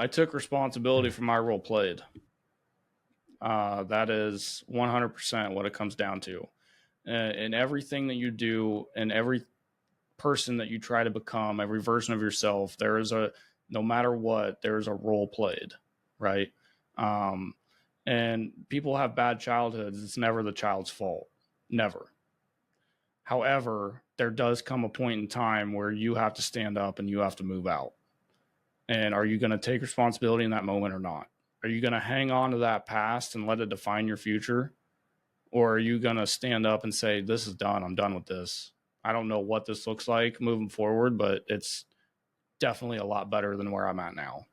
I took responsibility for my role played. That is 100% what it comes down to. In everything that you do, and every person that you try to become, every version of yourself, no matter what, there is a role played, right? Um, and people have bad childhoods. It's never the child's fault. Never. However, there does come a point in time where you have to stand up and you have to move out. And are you going to take responsibility in that moment or not? Are you going to hang on to that past and let it define your future? Or are you going to stand up and say, this is done. I'm done with this. I don't know what this looks like moving forward, but it's definitely a lot better than where I'm at now.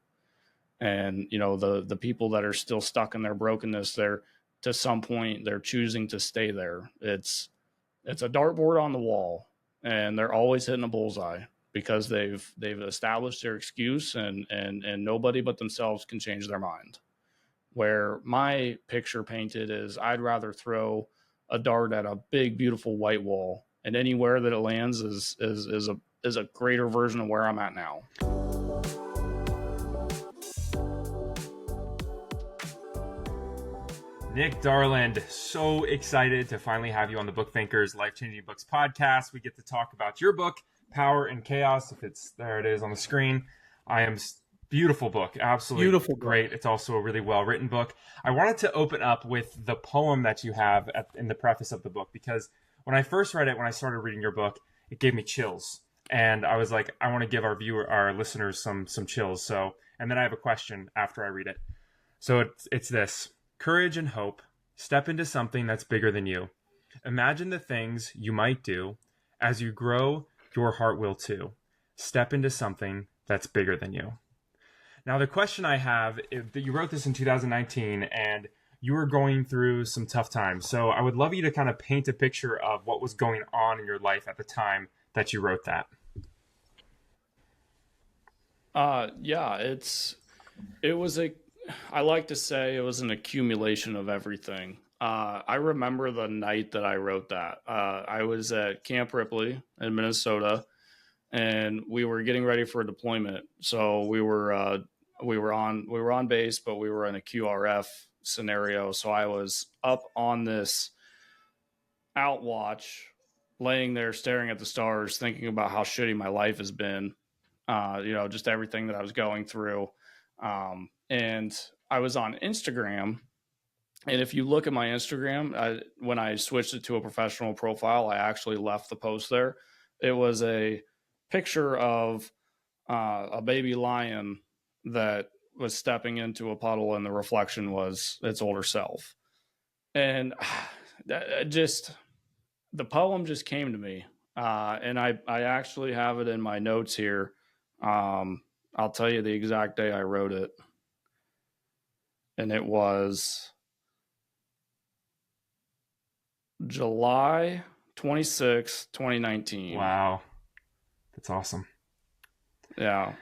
And, the people that are still stuck in their brokenness, to some point, they're choosing to stay there. It's a dartboard on the wall, and they're always hitting a bullseye because they've established their excuse, and nobody but themselves can change their mind. Where my picture painted is, I'd rather throw a dart at a big, beautiful white wall, and anywhere that it lands is a greater version of where I'm at now. Nick Darland, so excited to finally have you on the Book Thinkers Life Changing Books podcast. We get to talk about your book, Power and Chaos. There it is on the screen. Beautiful book, absolutely beautiful, great. It's also a really well-written book. I wanted to open up with the poem that you have in the preface of the book, because when I first read it, when I started reading your book, it gave me chills. And I was like, I want to give our listeners some chills. And then I have a question after I read it. So it's this. Courage and hope. Step into something that's bigger than you. Imagine the things you might do. As you grow, your heart will too. Step into something that's bigger than you. Now, the question I have is that you wrote this in 2019 and you were going through some tough times. So I would love you to kind of paint a picture of what was going on in your life at the time that you wrote that. I like to say it was an accumulation of everything. I remember the night that I wrote that. I was at Camp Ripley in Minnesota, and we were getting ready for a deployment. So we were on base, but we were in a QRF scenario. So I was up on this outwatch, laying there staring at the stars, thinking about how shitty my life has been. Just everything that I was going through. And I was on Instagram, and if you look at my Instagram, when I switched it to a professional profile, I actually left the post there. It was a picture of a baby lion that was stepping into a puddle, and the reflection was its older self. And the poem just came to me. And I actually have it in my notes here. I'll tell you the exact day I wrote it. And it was July 26, 2019. Wow. That's awesome. Yeah.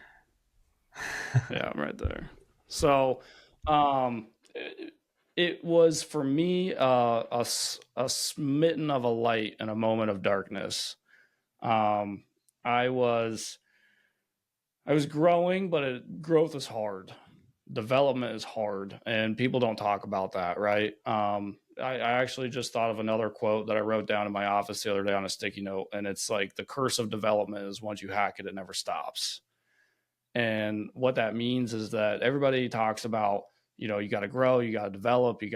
Yeah, right there. So it was for me a smitten of a light in a moment of darkness. I was growing, but growth is hard. Development is hard, and people don't talk about that, right? I actually just thought of another quote that I wrote down in my office the other day on a sticky note, and it's like, the curse of development is once you hack it, it never stops. And what that means is that everybody talks about, you got to grow, you got to develop, you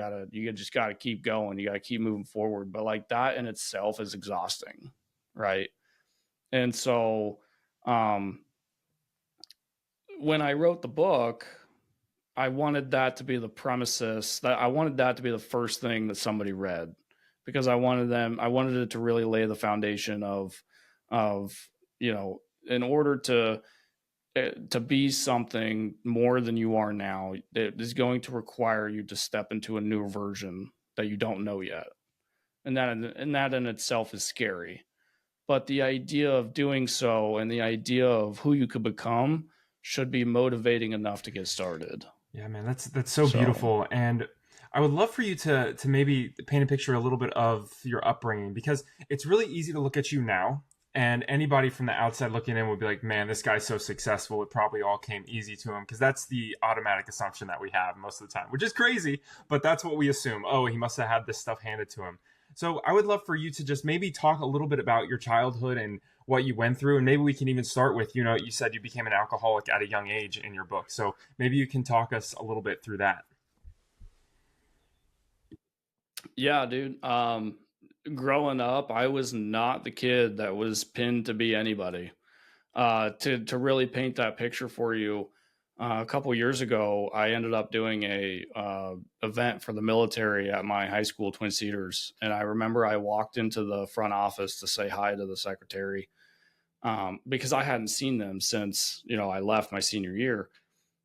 just got to keep going, you got to keep moving forward. But like, that in itself is exhausting, right? And so when I wrote the book, I wanted that to be the premises, that I wanted that to be the first thing that somebody read, because I wanted it to really lay the foundation of, in order to be something more than you are now, it is going to require you to step into a new version that you don't know yet. And that in itself is scary. But the idea of doing so, and the idea of who you could become, should be motivating enough to get started. Yeah, man, that's so beautiful. And I would love for you to maybe paint a picture a little bit of your upbringing, because it's really easy to look at you now And anybody from the outside looking in would be like, man, this guy's so successful. It probably all came easy to him, because that's the automatic assumption that we have most of the time, which is crazy, but that's what we assume. Oh, he must have had this stuff handed to him. So I would love for you to just maybe talk a little bit about your childhood and what you went through. And maybe we can even start with, you said you became an alcoholic at a young age in your book. So maybe you can talk us a little bit through that. Yeah, dude. Growing up, I was not the kid that was pinned to be anybody. To really paint that picture for you, a couple years ago, I ended up doing a event for the military at my high school, Twin Cedars, and I remember I walked into the front office to say hi to the secretary, because I hadn't seen them since I left my senior year,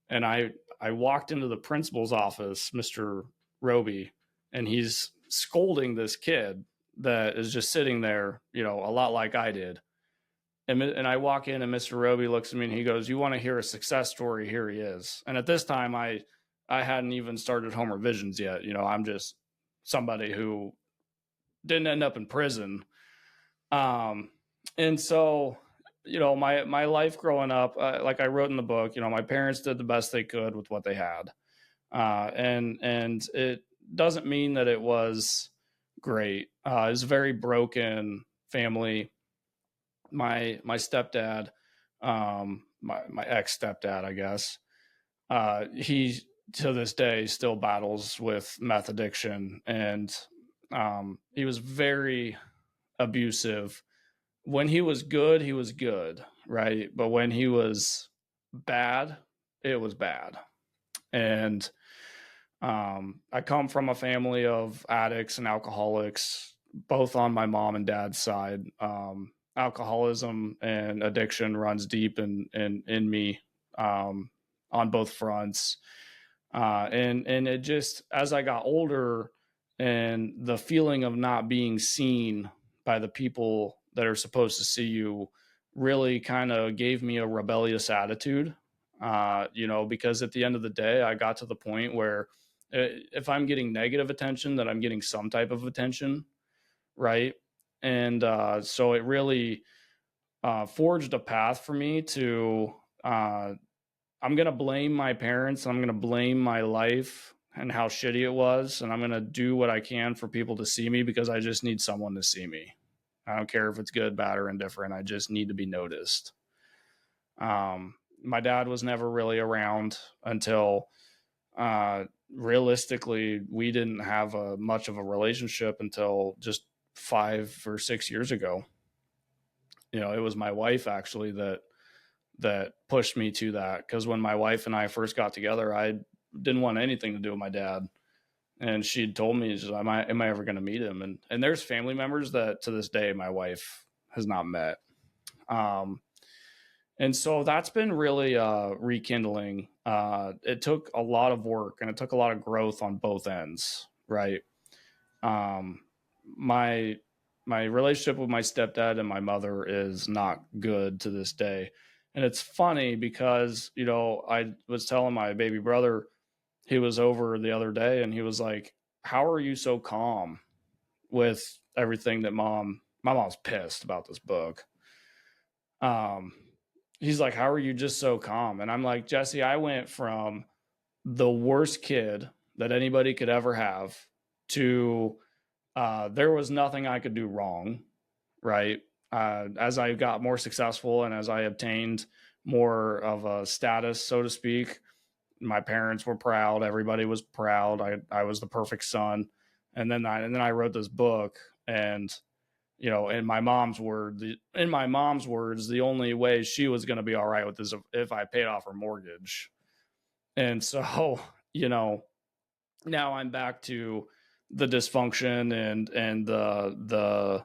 and I walked into the principal's office, Mr. Roby, and he's scolding this kid that is just sitting there, a lot like I did. And I walk in, and Mr. Roby looks at me and he goes, "You want to hear a success story? Here he is." And at this time, I hadn't even started HomeRevisions yet. I'm just somebody who didn't end up in prison. And so, my life growing up, like I wrote in the book, my parents did the best they could with what they had, and it doesn't mean that it was great. It was a very broken family. My stepdad, my ex stepdad, I guess, he to this day still battles with meth addiction, and he was very abusive. When he was good, right? But when he was bad, it was bad. And I come from a family of addicts and alcoholics, both on my mom and dad's side. Alcoholism and addiction runs deep in me, on both fronts. And it just, as I got older, and the feeling of not being seen by the people that are supposed to see you really kind of gave me a rebellious attitude. Because at the end of the day, I got to the point where, if I'm getting negative attention, that I'm getting some type of attention, right? And so it really forged a path for me to, I'm going to blame my parents. I'm going to blame my life and how shitty it was. And I'm going to do what I can for people to see me, because I just need someone to see me. I don't care if it's good, bad, or indifferent. I just need to be noticed. My dad was never really around until, realistically, we didn't have much of a relationship until just 5 or 6 years ago. It was my wife actually that pushed me to that, because when my wife and I first got together, I didn't want anything to do with my dad, and she'd told me, am I ever going to meet him? And there's family members that to this day my wife has not met. And so that's been really rekindling. It took a lot of work, and it took a lot of growth on both ends, right? Um, my my relationship with my stepdad and my mother is not good to this day. And it's funny because, I was telling my baby brother, he was over the other day, and he was like, "How are you so calm with everything that my mom's pissed about this book?" Um, he's like, "How are you just so calm?" And I'm like, "Jesse, I went from the worst kid that anybody could ever have to, there was nothing I could do wrong, right? As I got more successful and as I obtained more of a status, so to speak, my parents were proud. Everybody was proud. I was the perfect son. And then I wrote this book, and in my mom's words, the only way she was going to be all right with this if I paid off her mortgage. And so, you know, now I'm back to the dysfunction and the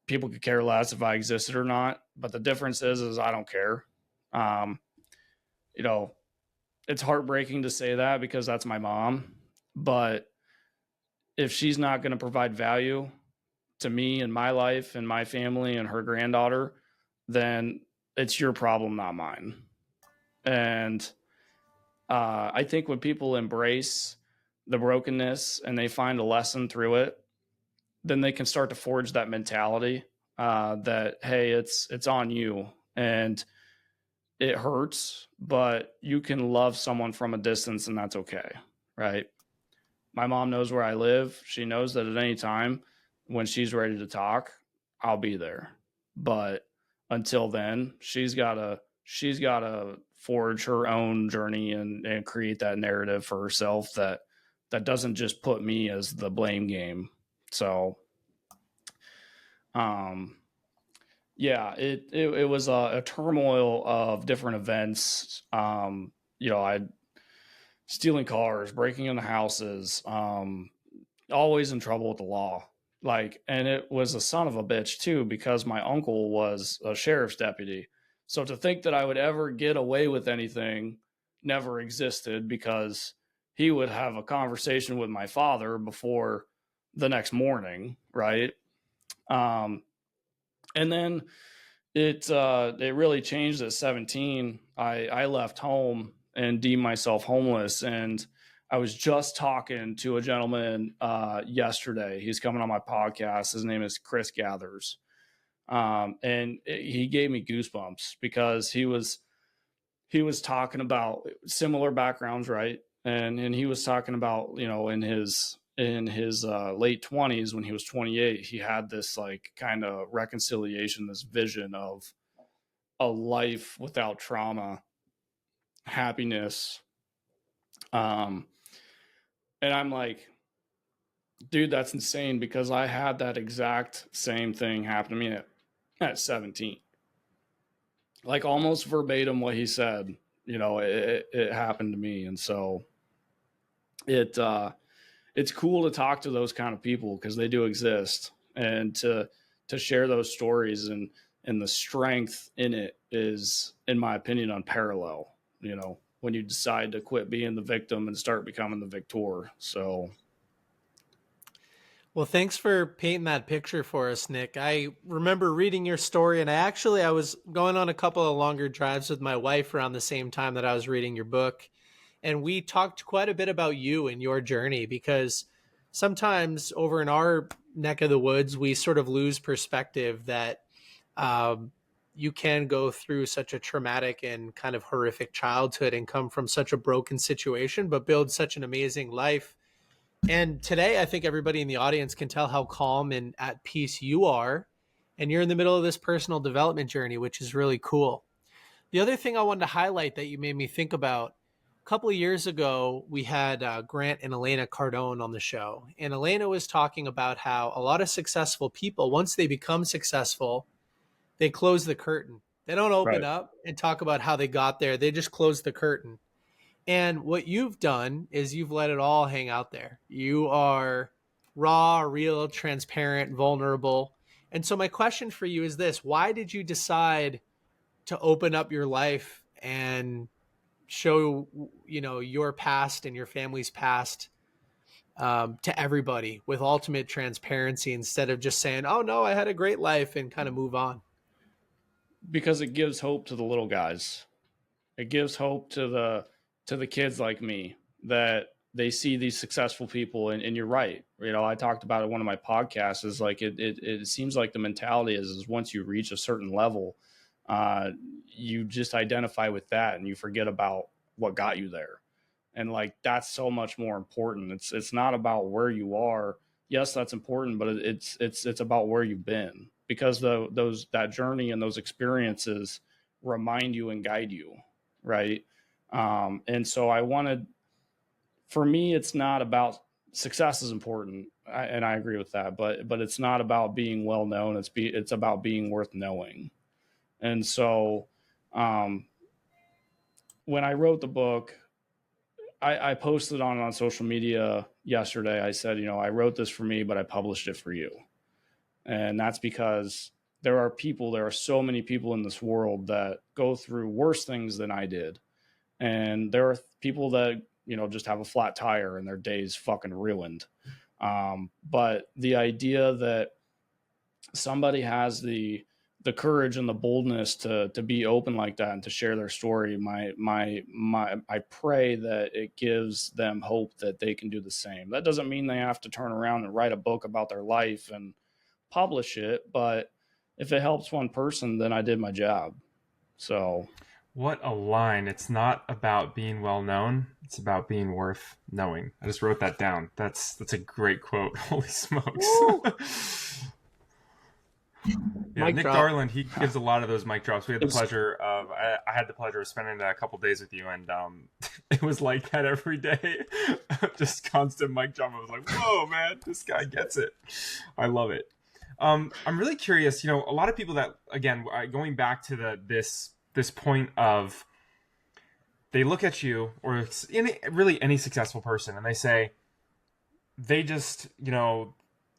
people could care less if I existed or not. But the difference is I don't care. Um, you know, it's heartbreaking to say that because that's my mom. But if she's not going to provide value to me and my life and my family and her granddaughter, then it's your problem, not mine. And I think when people embrace the brokenness and they find a lesson through it, then they can start to forge that mentality that, hey, it's on you, and it hurts, but you can love someone from a distance, and that's okay, right? My mom knows where I live. She knows that at any time when she's ready to talk, I'll be there. But until then, she's gotta forge her own journey and create that narrative for herself that doesn't just put me as the blame game. So um yeah, it was a turmoil of different events. I stealing cars, breaking into houses, always in trouble with the law. Like, and it was a son of a bitch too, because my uncle was a sheriff's deputy. So to think that I would ever get away with anything never existed, because he would have a conversation with my father before the next morning, right? Um, and then it really changed at 17. I left home and deemed myself homeless, and I was just talking to a gentleman yesterday. He's coming on my podcast. His name is Chris Gathers, and he gave me goosebumps because he was talking about similar backgrounds, right? And he was talking about, in his late 20s, when he was 28, he had this like kind of reconciliation, this vision of a life without trauma, happiness. Um, and I'm like, dude, that's insane, because I had that exact same thing happen to me at 17. Like almost verbatim what he said, it happened to me. And so it it's cool to talk to those kind of people, because they do exist, and to share those stories, and the strength in it is, in my opinion, unparalleled. When you decide to quit being the victim and start becoming the victor. So Well, thanks for painting that picture for us, Nick. I remember reading your story, and I was going on a couple of longer drives with my wife around the same time that I was reading your book. And we talked quite a bit about you and your journey, because sometimes over in our neck of the woods, we sort of lose perspective that um, you can go through such a traumatic and kind of horrific childhood and come from such a broken situation, but build such an amazing life. And today, I think everybody in the audience can tell how calm and at peace you are. And you're in the middle of this personal development journey, which is really cool. The other thing I wanted to highlight that you made me think about, a couple of years ago, we had Grant and Elena Cardone on the show. And Elena was talking about how a lot of successful people, once they become successful, they close the curtain. They don't open right. up and talk about how they got there. They just close the curtain. And what you've done is you've let it all hang out there. You are raw, real, transparent, vulnerable. And so my question for you is this: why did you decide to open up your life and show, your past and your family's past to everybody with ultimate transparency, instead of just saying, "Oh no, I had a great life," and kind of move on? Because it gives hope to the little guys. It gives hope to the kids like me, that they see these successful people. And you're right. I talked about it in one of my podcasts, is like it seems like the mentality is once you reach a certain level, uh, you just identify with that and you forget about what got you there. And like that's so much more important. It's not about where you are. Yes, that's important, but it's about where you've been, because that journey and those experiences remind you and guide you, right? And so I wanted, for me, it's not about success is important, and I agree with that, but it's not about being well known. It's about being worth knowing. And so um, when I wrote the book, I posted on social media yesterday. I said, I wrote this for me, but I published it for you. And that's because there are so many people in this world that go through worse things than I did. And there are people that, just have a flat tire and their day's fucking ruined. But the idea that somebody has the courage and the boldness to be open like that and to share their story, I pray that it gives them hope that they can do the same. That doesn't mean they have to turn around and write a book about their life and publish it, but if it helps one person, then I did my job. So What a line. It's not about being well known, it's about being worth knowing. I just wrote that down. That's a great quote. Holy smokes. Yeah, Mic Nick drop. Darland, he gives a lot of those mic drops. We had the it's pleasure of, I had the pleasure of spending a couple days with you, and it was like that every day. Just constant mic drop. I was like, whoa, man, this guy gets it. I love it. I'm really curious, a lot of people that, again, going back to this point of, they look at you, or really any successful person, and they say, they just,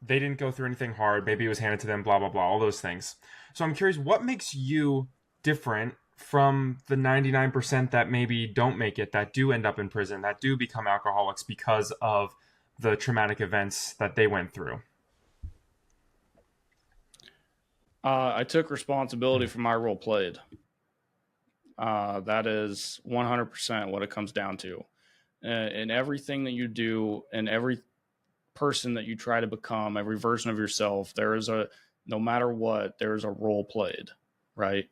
they didn't go through anything hard. Maybe it was handed to them, blah, blah, blah, all those things. So I'm curious, what makes you different from the 99% that maybe don't make it, that do end up in prison, that do become alcoholics because of the traumatic events that they went through? I took responsibility for my role played. That is 100% what it comes down to. In everything that you do, and every person that you try to become, every version of yourself, no matter what, there's a role played, right?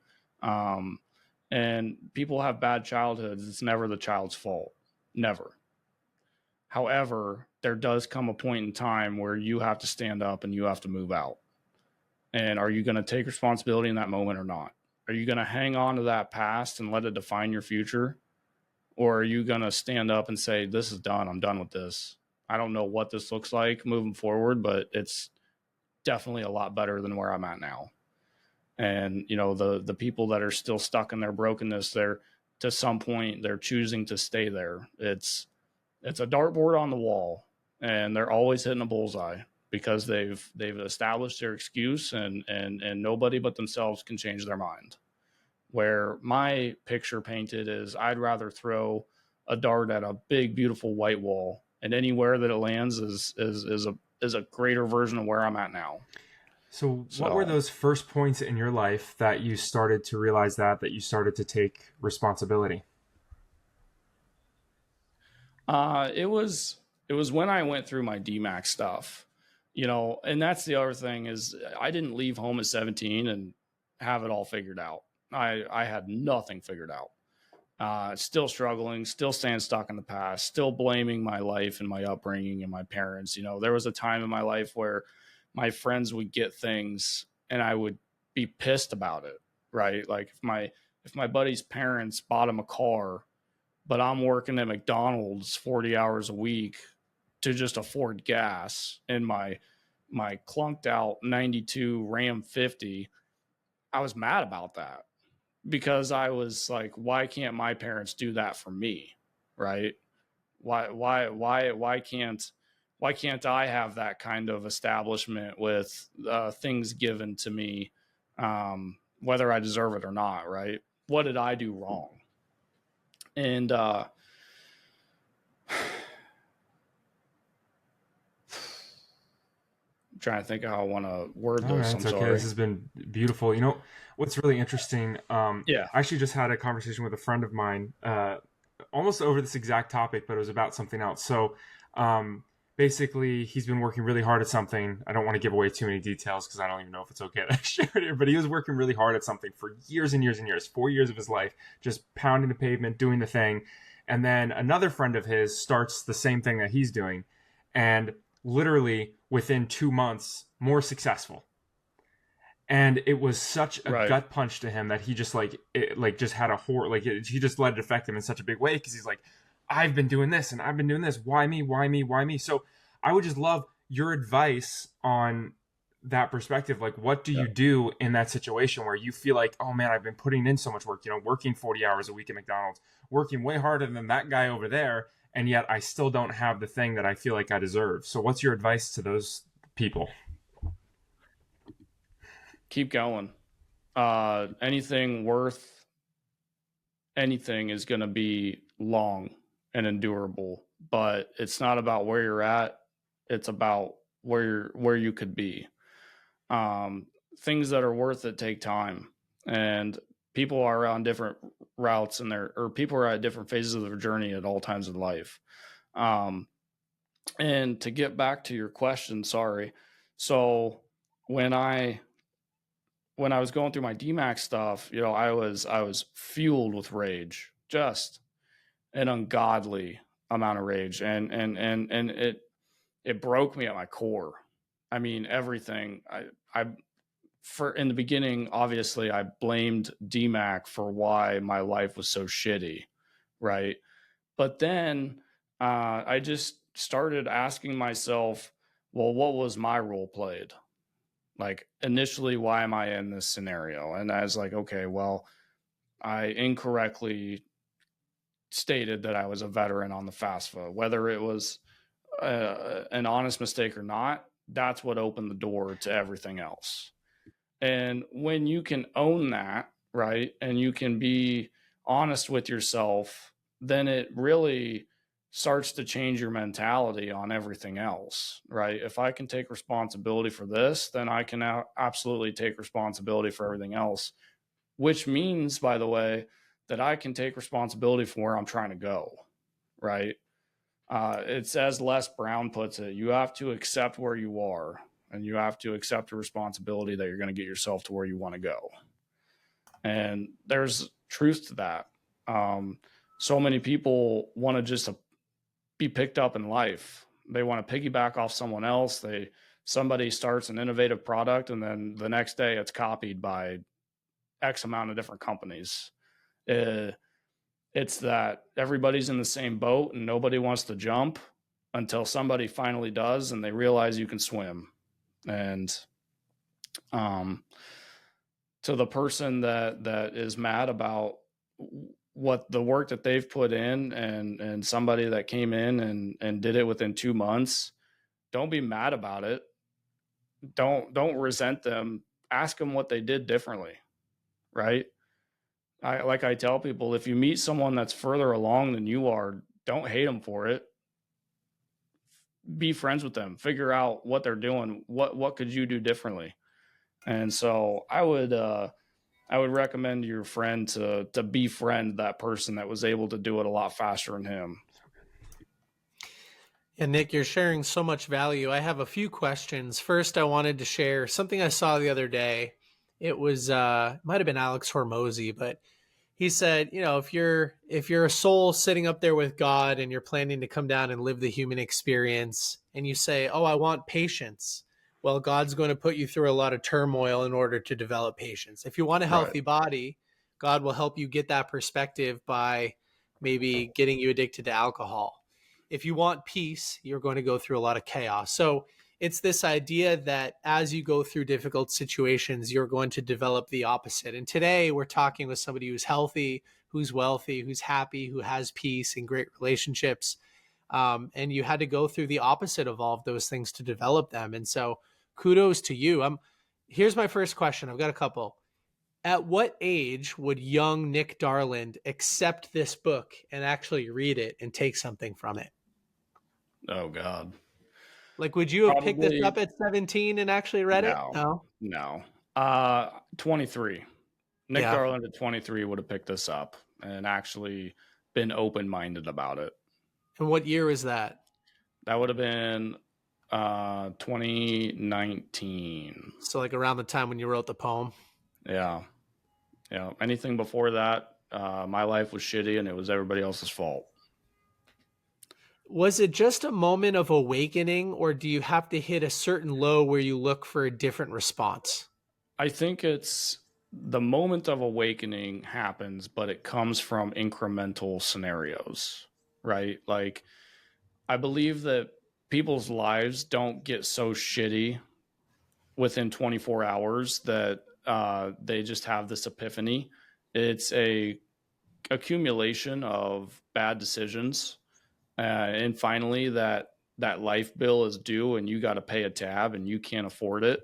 And people have bad childhoods. It's never the child's fault. Never. However, there does come a point in time where you have to stand up and you have to move out. And are you going to take responsibility in that moment or not? Are you going to hang on to that past and let it define your future? Or are you going to stand up and say, this is done. I'm done with this. I don't know what this looks like moving forward, but it's definitely a lot better than where I'm at now. And, the people that are still stuck in their brokenness, to some point, they're choosing to stay there. It's a dartboard on the wall, and they're always hitting a bullseye because they've established their excuse, and nobody but themselves can change their mind. Where my picture painted is, I'd rather throw a dart at a big, beautiful white wall, and anywhere that it lands is a greater version of where I'm at now. So what were those first points in your life that you started to realize that you started to take responsibility? It was when I went through my DMAX stuff, and that's the other thing is, I didn't leave home at 17 and have it all figured out. I had nothing figured out. Still struggling, still staying stuck in the past, still blaming my life and my upbringing and my parents. There was a time in my life where my friends would get things and I would be pissed about it, right? Like if my buddy's parents bought him a car, but I'm working at McDonald's 40 hours a week to just afford gas in my clunked out 92 Ram 50, I was mad about that, because I was like, why can't my parents do that for me? Right? Why can't I have that kind of establishment with things given to me, whether I deserve it or not? Right? What did I do wrong? And I'm trying to think of how I want to word this. I'm It's okay. sorry. This has been beautiful. What's really interesting? Yeah. I actually just had a conversation with a friend of mine, almost over this exact topic, but it was about something else. So, basically, he's been working really hard at something. I don't want to give away too many details because I don't even know if it's okay to share it here, but he was working really hard at something for years and years and years, 4 years of his life, just pounding the pavement, doing the thing. And then another friend of his starts the same thing that he's doing, and literally within 2 months, more successful. And it was such a gut punch to him that he just just had a horror, he just let it affect him in such a big way, because he's like, I've been doing this and I've been doing this. Why me? Why me? Why me? So I would just love your advice on that perspective. Like, what do you do in that situation where you feel like, oh man, I've been putting in so much work, working 40 hours a week at McDonald's, working way harder than that guy over there, and yet I still don't have the thing that I feel like I deserve. So what's your advice to those people? Keep going. Anything worth anything is going to be long and endurable, but it's not about where you're at. It's about where you could be. Things that are worth it take time, and people are on different routes or people are at different phases of their journey at all times in life. And to get back to your question, sorry. So when I when I was going through my DMAX stuff, I was fueled with rage, just an ungodly amount of rage, and it broke me at my core. I mean, everything. I for in the beginning, obviously, I blamed DMAC for why my life was so shitty, right? But then I just started asking myself, well, what was my role played? Like, initially, why am I in this scenario? And I was like, okay, well, I incorrectly stated that I was a veteran on the FAFSA, whether it was an honest mistake or not. That's what opened the door to everything else. And when you can own that, right, and you can be honest with yourself, then it really starts to change your mentality on everything else, right? If I can take responsibility for this, then I can absolutely take responsibility for everything else, which means, by the way, that I can take responsibility for where I'm trying to go, right? It's as Les Brown puts it, you have to accept where you are, and you have to accept the responsibility that you're going to get yourself to where you want to go. And there's truth to that. So many people want to just be picked up in life. They want to piggyback off someone else. Somebody starts an innovative product, and then the next day it's copied by X amount of different companies. It's that everybody's in the same boat and nobody wants to jump until somebody finally does, and they realize you can swim. And to the person that is mad about what the work that they've put in, and somebody that came in and did it within 2 months, don't be mad about it. Don't resent them. Ask them what they did differently, right? I tell people, if you meet someone that's further along than you are, don't hate them for it. Be friends with them. Figure out what they're doing. What could you do differently? And so I would recommend your friend to befriend that person that was able to do it a lot faster than him. And Nick, you're sharing so much value. I have a few questions. First, I wanted to share something I saw the other day. It was it might have been Alex Hormozy, but he said, if you're a soul sitting up there with God and you're planning to come down and live the human experience, and you say, oh, I want patience. Well, God's going to put you through a lot of turmoil in order to develop patience. If you want a healthy body, God will help you get that perspective by maybe getting you addicted to alcohol. If you want peace, you're going to go through a lot of chaos. So it's this idea that as you go through difficult situations, you're going to develop the opposite. And today we're talking with somebody who's healthy, who's wealthy, who's happy, who has peace and great relationships. And you had to go through the opposite of all of those things to develop them. And so kudos to you. Here's my first question. I've got a couple. At what age would young Nick Darland accept this book and actually read it and take something from it? Oh, God. Like, would you have picked this up at 17 and actually read it? No. 23. Nick Darland at 23 would have picked this up and actually been open-minded about it. And what year was that? That would have been 2019. So like around the time when you wrote the poem? Yeah. Anything before that, my life was shitty and it was everybody else's fault. Was it just a moment of awakening, or do you have to hit a certain low where you look for a different response? I think it's the moment of awakening happens, but it comes from incremental scenarios, right? Like, I believe that people's lives don't get so shitty within 24 hours that they just have this epiphany. It's a accumulation of bad decisions. And finally, that life bill is due and you got to pay a tab and you can't afford it.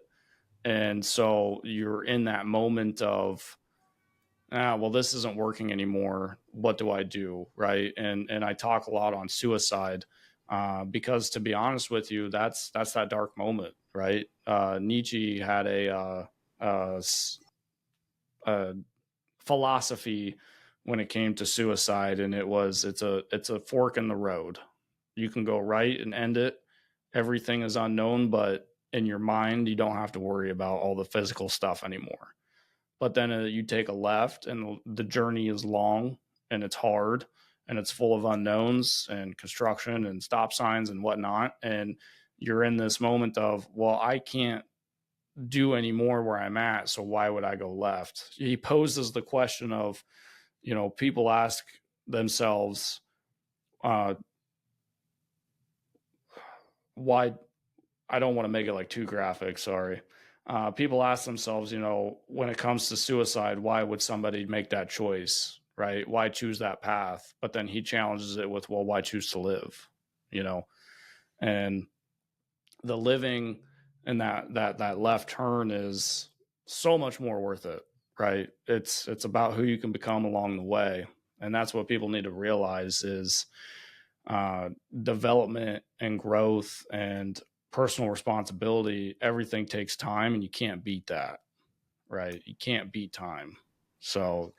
And so you're in that moment of, well, this isn't working anymore. What do I do? Right. And I talk a lot on suicide because, to be honest with you, that's that dark moment. Right. Nietzsche had a philosophy when it came to suicide, and it's a fork in the road. You can go right and end it. Everything is unknown, but in your mind, you don't have to worry about all the physical stuff anymore. but then you take a left and the journey is long and it's hard and it's full of unknowns and construction and stop signs and whatnot. And you're in this moment of, well, I can't do any more where I'm at, so why would I go left? He poses the question of, people ask themselves, why? I don't want to make it like too graphic, sorry. People ask themselves, when it comes to suicide, why would somebody make that choice, right? Why choose that path? But then he challenges it with, well, why choose to live? And the living and that left turn is so much more worth it, right? It's about who you can become along the way. And that's what people need to realize is development and growth and personal responsibility. Everything takes time, and you can't beat that, right? You can't beat time. So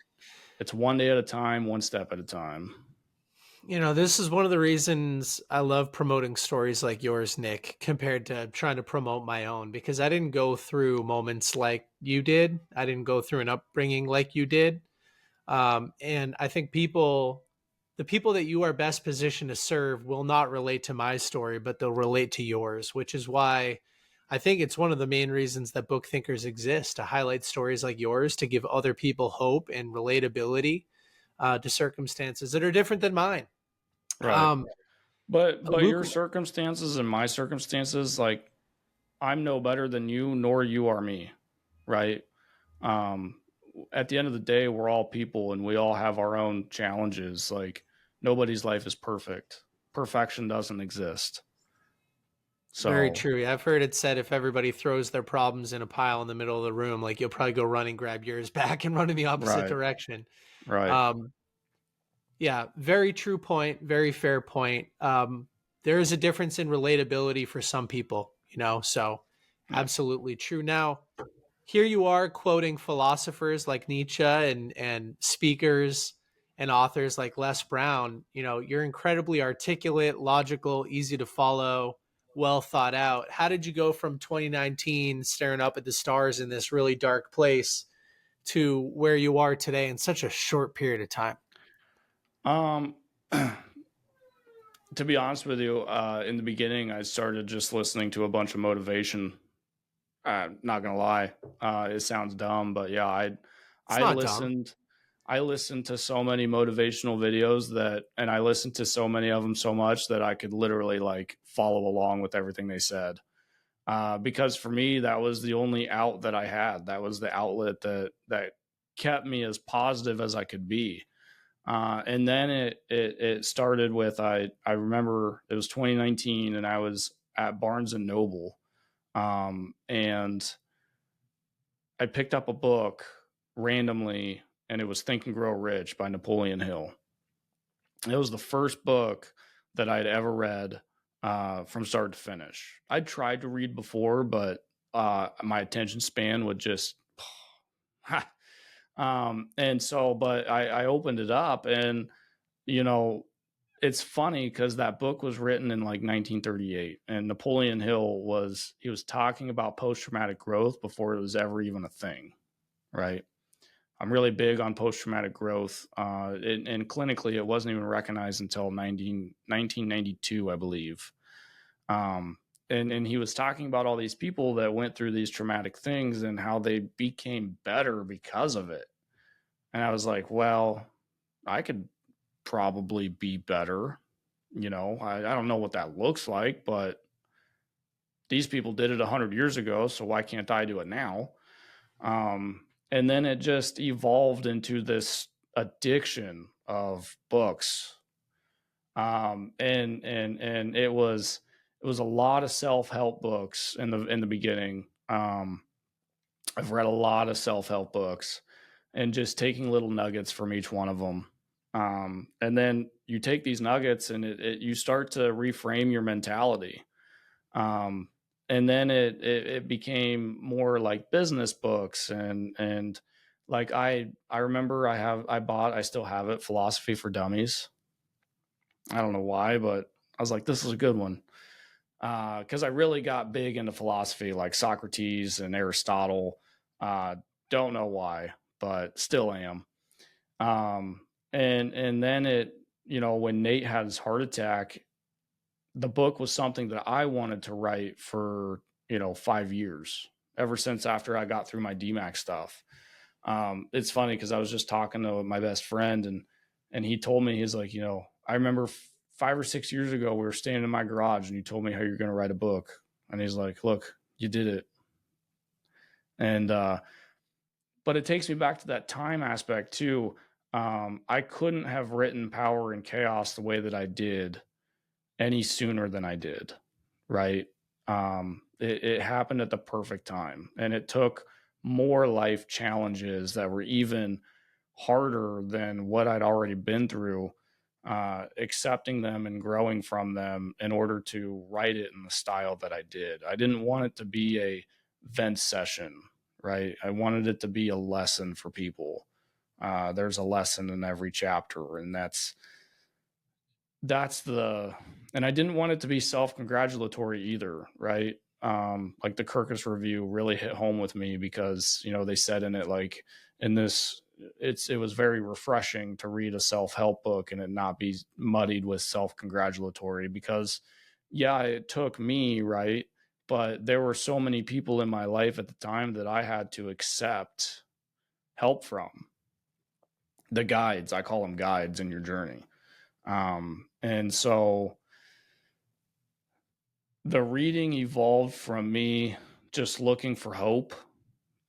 it's one day at a time, one step at a time. This is one of the reasons I love promoting stories like yours, Nick, compared to trying to promote my own, because I didn't go through moments like you did. I didn't go through an upbringing like you did. And I think the people that you are best positioned to serve will not relate to my story, but they'll relate to yours, which is why I think it's one of the main reasons that book thinkers exist, to highlight stories like yours, to give other people hope and relatability to circumstances that are different than mine. Right. But Luke, your circumstances and my circumstances, like, I'm no better than you, nor you are me, right? At the end of the day, we're all people and we all have our own challenges. Like, nobody's life is perfect. Perfection doesn't exist. So very true. I've heard it said if everybody throws their problems in a pile in the middle of the room, like you'll probably go run and grab yours back and run in the opposite direction. Right. Yeah, very true point. Very fair point. There is a difference in relatability for some people, so absolutely true. Now, here you are quoting philosophers like Nietzsche and speakers and authors like Les Brown. You're incredibly articulate, logical, easy to follow, well thought out. How did you go from 2019 staring up at the stars in this really dark place to where you are today in such a short period of time? To be honest with you, in the beginning, I started just listening to a bunch of motivation. Not gonna lie, it sounds dumb, but yeah, I listened. I listened to so many motivational videos and I listened to so many of them so much that I could literally like follow along with everything they said. Because for me, that was the only out that I had. That was the outlet that kept me as positive as I could be. And then it started with, I remember it was 2019 and I was at Barnes and Noble. And I picked up a book randomly, and it was Think and Grow Rich by Napoleon Hill. It was the first book that I'd ever read from start to finish. I'd tried to read before, but my attention span would just and so, but I opened it up, and it's funny because that book was written in like 1938, and Napoleon Hill was talking about post-traumatic growth before it was ever even a thing, right? I'm really big on post-traumatic growth, and clinically it wasn't even recognized until 1992, I believe. And he was talking about all these people that went through these traumatic things and how they became better because of it. And I was like, well, I could probably be better. I don't know what that looks like, but these people did it 100 years ago, so why can't I do it now? And then it just evolved into this addiction of books. And it was a lot of self-help books in the beginning. I've read a lot of self-help books and just taking little nuggets from each one of them. And then you take these nuggets and you start to reframe your mentality. And then it became more like business books and like I remember I still have it, Philosophy for Dummies. I don't know why, but I was like, this is a good one. Because I really got big into philosophy, like Socrates and Aristotle, Don't know why, but still am. And then it, when Nate had his heart attack, the book was something that I wanted to write for, 5 years, ever since after I got through my DMAC stuff. It's funny because I was just talking to my best friend, and he told me, he's like, I remember 5 or 6 years ago, we were standing in my garage and you told me how you're going to write a book. And he's like, look, you did it. And, but it takes me back to that time aspect too. I couldn't have written Power and Chaos the way that I did any sooner than I did. Right. It happened at the perfect time, and it took more life challenges that were even harder than what I'd already been through, accepting them and growing from them in order to write it in the style that I did. I didn't want it to be a vent session, right? I wanted it to be a lesson for people. There's a lesson in every chapter, and that's and I didn't want it to be self-congratulatory either, right? Like the Kirkus review really hit home with me because, they said in it, like, in this, it was very refreshing to read a self-help book and it not be muddied with self-congratulatory, because it took me, right? But there were so many people in my life at the time that I had to accept help from. The guides, I call them guides in your journey. And so the reading evolved from me just looking for hope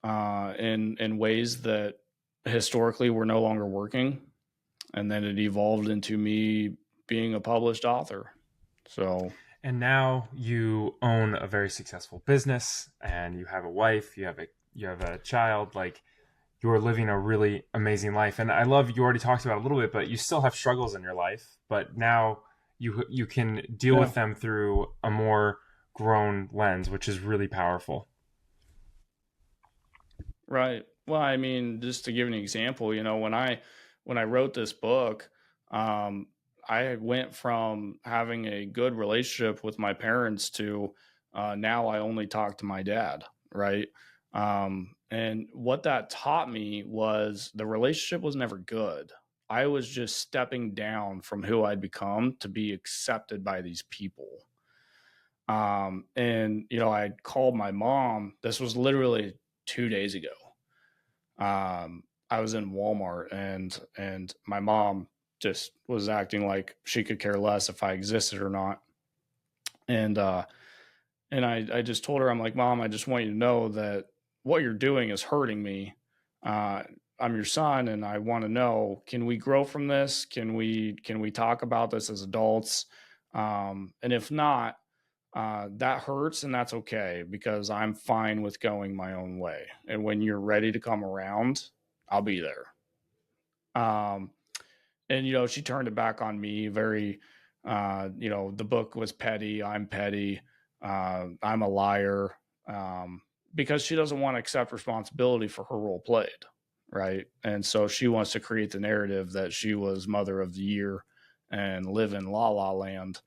in ways that historically were no longer working. And then it evolved into me being a published author. So, and now you own a very successful business, and you have a wife, you have a child. Like, you're living a really amazing life. And I love, you already talked about it a little bit, but you still have struggles in your life, but now you can deal with them through a more grown lens, which is really powerful. Right. Well, I mean, just to give an example, when I wrote this book, I went from having a good relationship with my parents to now I only talk to my dad, right? And what that taught me was the relationship was never good. I was just stepping down from who I'd become to be accepted by these people. And, I called my mom. This was literally 2 days ago. I was in Walmart, and my mom just was acting like she could care less if I existed or not. And I just told her, I'm like, Mom, I just want you to know that what you're doing is hurting me. I'm your son, and I want to know, can we grow from this? Can we talk about this as adults? And if not, that hurts, and that's okay, because I'm fine with going my own way. And when you're ready to come around, I'll be there. And, she turned it back on me very, the book was petty. I'm petty. I'm a liar. Because she doesn't want to accept responsibility for her role played. Right. And so she wants to create the narrative that she was Mother of the Year and live in La La Land,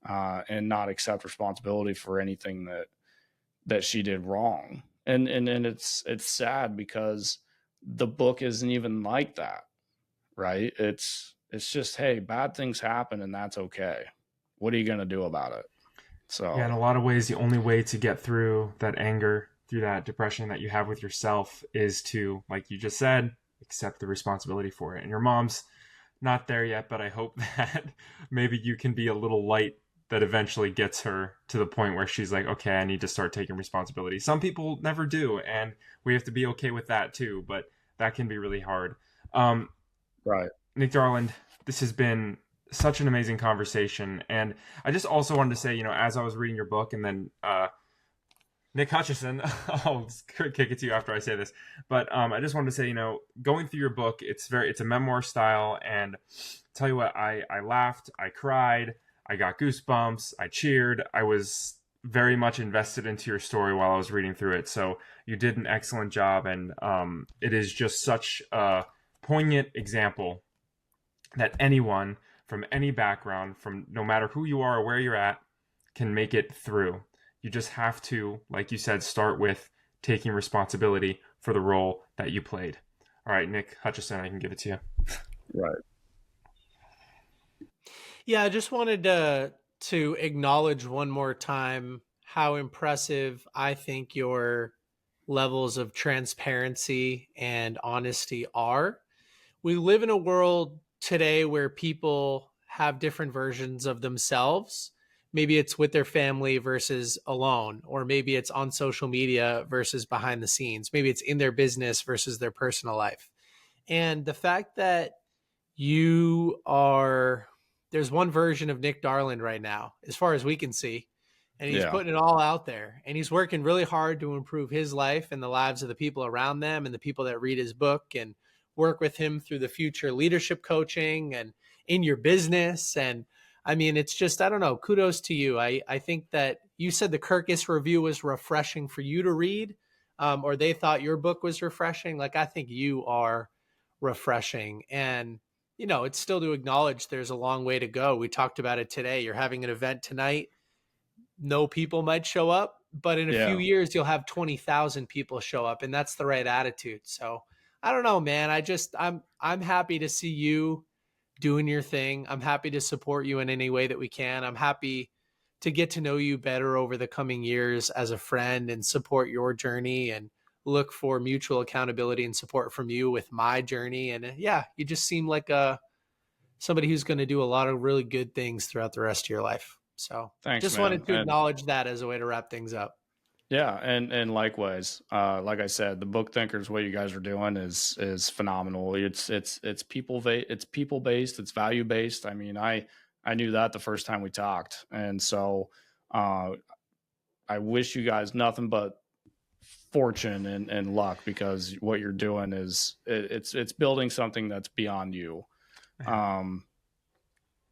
and not accept responsibility for anything that she did wrong. And it's sad because the book isn't even like that. Right. It's just, hey, bad things happen, and that's okay. What are you going to do about it? So, yeah, in a lot of ways, the only way to get through that anger, through that depression that you have with yourself, is to, like you just said, accept the responsibility for it. And your mom's not there yet, but I hope that maybe you can be a little light that eventually gets her to the point where she's like, okay, I need to start taking responsibility. Some people never do, and we have to be okay with that too, but that can be really hard. Right. Nick Darland, this has been such an amazing conversation. And I just also wanted to say, as I was reading your book, and then Nick Hutchison, I'll kick it to you after I say this, but I just wanted to say, going through your book, it's a memoir style, and tell you what, I laughed, I cried, I got goosebumps, I cheered, I was very much invested into your story while I was reading through it. So you did an excellent job, and it is just such a poignant example that anyone from any background, from no matter who you are or where you're at, can make it through. You just have to, like you said, start with taking responsibility for the role that you played. All right, Nick Hutchison, I can give it to you. Right. Yeah, I just wanted to acknowledge one more time how impressive I think your levels of transparency and honesty are. We live in a world today where people have different versions of themselves. Maybe it's with their family versus alone, or maybe it's on social media versus behind the scenes. Maybe it's in their business versus their personal life. And the fact that you are, there's one version of Nick Darland right now, as far as we can see, and he's Yeah. putting it all out there, and he's working really hard to improve his life and the lives of the people around them and the people that read his book and work with him through the future leadership coaching and in your business. And I mean, it's just, I don't know, kudos to you. I think that you said the Kirkus review was refreshing for you to read, or they thought your book was refreshing. Like, I think you are refreshing. And, you know, it's still to acknowledge there's a long way to go. We talked about it today. You're having an event tonight. No people might show up, but in a few years, you'll have 20,000 people show up, and that's the right attitude. So I don't know, man. I'm happy to see you doing your thing. I'm happy to support you in any way that we can. I'm happy to get to know you better over the coming years as a friend and support your journey and look for mutual accountability and support from you with my journey. And yeah, you just seem like somebody who's going to do a lot of really good things throughout the rest of your life. So Thanks, just man. wanted to And acknowledge that as a way to wrap things up. yeah, and likewise, like I said, the book thinkers, what you guys are doing is phenomenal. It's people based, it's value based. I mean, I knew that the first time we talked, and so I wish you guys nothing but fortune and luck, because what you're doing is it's building something that's beyond you.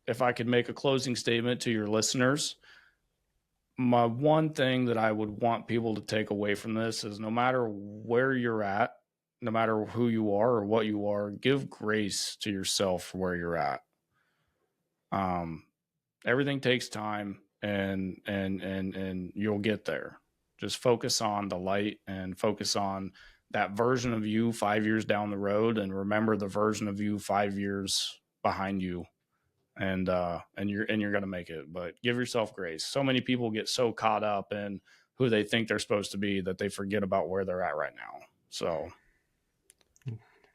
If I could make a closing statement to your listeners, my one thing that I would want people to take away from this is, no matter where you're at, no matter who you are or what you are, give grace to yourself for where you're at. Everything takes time, and you'll get there. Just focus on the light and focus on that version of you 5 years down the road, and remember the version of you 5 years behind you. And you're going to make it, but give yourself grace. So many people get so caught up in who they think they're supposed to be that they forget about where they're at right now. So,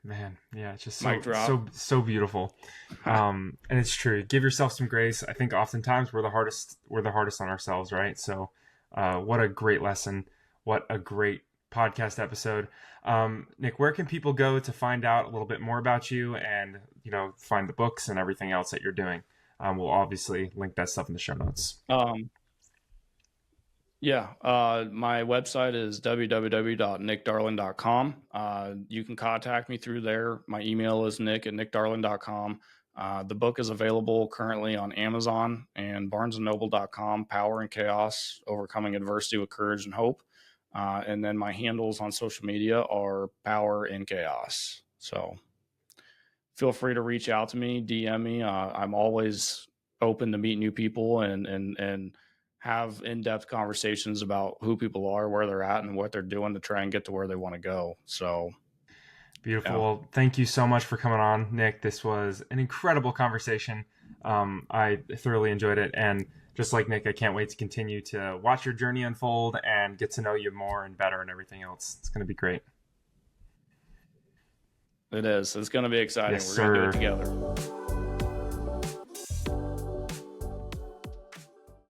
man, yeah, it's just mic drop. so beautiful. And it's true. Give yourself some grace. I think oftentimes we're the hardest on ourselves, right? So, what a great lesson. What a great podcast episode. Nick, where can people go to find out a little bit more about you and, you know, find the books and everything else that you're doing? We'll obviously link that stuff in the show notes. My website is www.nickdarland.com. You can contact me through there. My email is nick@nickdarland.com. The book is available currently on Amazon and barnesandnoble.com. Power and Chaos: Overcoming Adversity with Courage and Hope. And then my handles on social media are Power and Chaos. So feel free to reach out to me, DM me. I'm always open to meet new people and have in-depth conversations about who people are, where they're at, and what they're doing to try and get to where they want to go. So beautiful. Yeah. Well, thank you so much for coming on, Nick. This was an incredible conversation. I thoroughly enjoyed it. And just like Nick, I can't wait to continue to watch your journey unfold and get to know you more and better and everything else. It's going to be great. It is. It's going to be exciting. Yes, We're going to do it together.